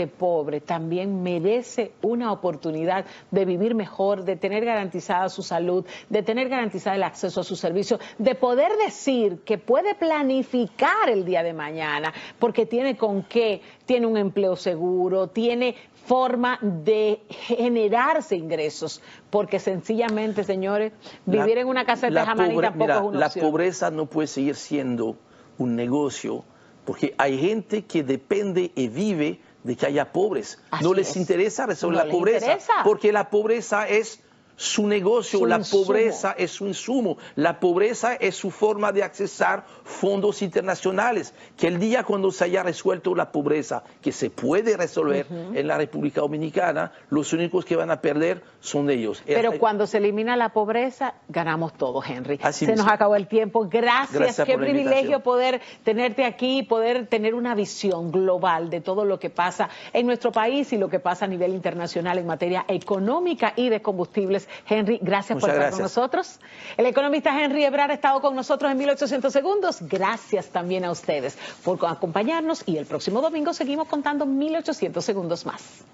pobre también merece una oportunidad de vivir mejor, de tener garantizada su salud, de tener garantizado el acceso a sus servicios, de poder decir que puede planificar el día de mañana, porque tiene con qué, tiene un empleo seguro, tiene forma de generarse ingresos, porque sencillamente, señores, vivir en una casa de tejamaní tampoco es una opción. La pobreza no puede seguir siendo un negocio, porque hay gente que depende y vive de que haya pobres. No les interesa resolver la pobreza, porque la pobreza es su negocio, la pobreza es su insumo, la pobreza es su forma de accesar fondos internacionales, que el día cuando se haya resuelto la pobreza, que se puede resolver en la República Dominicana, los únicos que van a perder son ellos. Pero cuando se elimina la pobreza, ganamos todo, Henry. Así se mismo. nos acabó el tiempo. Gracias qué por la privilegio invitación. poder tenerte aquí, poder tener una visión global de todo lo que pasa en nuestro país y lo que pasa a nivel internacional en materia económica y de combustibles. Henry, gracias por estar con nosotros. El economista Henry Ebrard ha estado con nosotros en 1800 segundos. Gracias también a ustedes por acompañarnos y el próximo domingo seguimos contando 1800 segundos más.